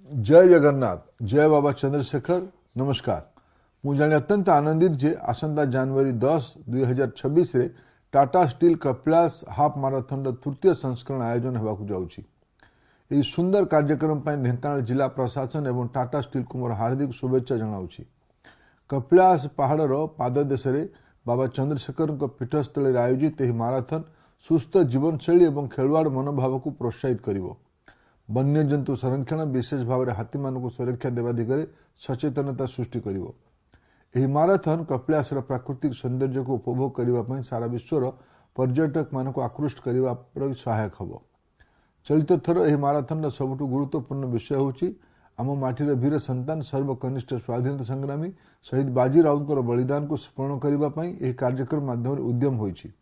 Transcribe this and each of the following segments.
जय जगन्नाथ जय बाबा चंद्रशेखर नमस्कार मु जाने अत्यंत आनंदित जे आसंता जनवरी 10 2026 रे Tata steel Kapilas half marathon तृतीय संस्करण आयोजन होगा जाउछि। एही सुंदर कार्यक्रम पर ढेंकानाल जिला प्रशासन एवं टाटा स्टील को मोर हार्दिक शुभेच्छा जनाउछि। कपिलास पहाड़र पाददेश बाबा चंद्रशेखर पीठस्थल आयोजित यह माराथन सुस्थ जीवनशैली और खेलवाड़ मनोभाव को प्रोत्साहित करिवो। वन्यजंतु संरक्षण विशेष भाव में हाथी मान को सुरक्षा देवा दिगरे सचेतनता सृष्टि करिवो। एही माराथन कपिलास प्राकृतिक सौंदर्य को उपभोग करने सारा विश्वर पर्यटक मान को आकृष्ट करने पर सहायक हम। चलित थर यह माराथन सबुठ गुरुत्वपूर्ण विषय होची आम माटीर वीर संतान सर्वकनिष्ठ स्वाधीनता संग्रामी शहीद बाजी राउत बलिदान को स्मरण करने कार्यक्रम माध्यम उद्यम होईछि।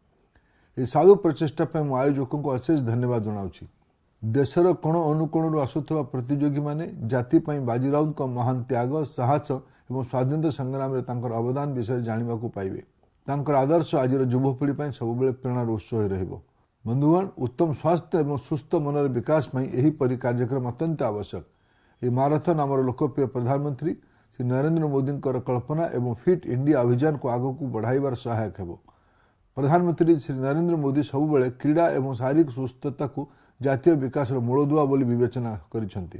यह साधु प्रचेषा मु आयोजकों को अशेष धन्यवाद जनाऊँगी। देशर कोण अनुकोण आसुवा प्रतियोगी माने जाति बाजी राउत महान त्याग साहस और स्वाधीनता संग्राम में तांकर अवदान विषय जानवा पाइबे। तांकर आदर्श आज युवपीढ़ी सब प्रेरणार उत्स हो रहिबो। बंधुगण, उत्तम स्वास्थ्य और सुस्थ मनर विकास यही परि कार्यक्रम अत्यंत आवश्यक। ये माराथन आमर लोकप्रिय प्रधानमंत्री श्री नरेंद्र मोदी कल्पना एवं फिट इंडिया अभियान को आगक बढ़ाइबार सहायक हेबो। प्रधानमंत्री श्री नरेंद्र मोदी सबुबले क्रीड़ा एवं शारीरिक सुस्थता को जातीय विकास मूलदुआ बोली विवेचना करिसेंति।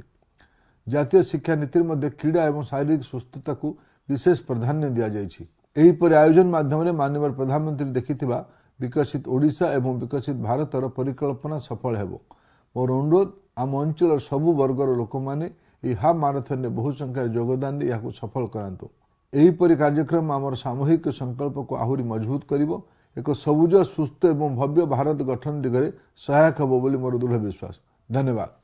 जातीय शिक्षा नीति मध्य क्रीड़ा एवं शारीरिक सुस्थता को विशेष प्राधान्य दिया जाइछि। एही परि आयोजन माध्यम माननीय प्रधानमंत्री देखिथिबा विकसित ओडिशा एवं विकसित भारतर परिकल्पना सफल हेबो। मोर अनुरोध आम अंचल सबु वर्गर लोक मैंने हाफ माराथन में बहु संख्यार योगदान दे या सफल करातु। एही परि कार्यक्रम आमर सामूहिक संकल्प को आहुरी मजबूत करिवो। एक सबुज सुस्थ एवं भव्य भारत गठन दिगरे सहायक हेबो बोली मोर दृढ़ विश्वास। धन्यवाद।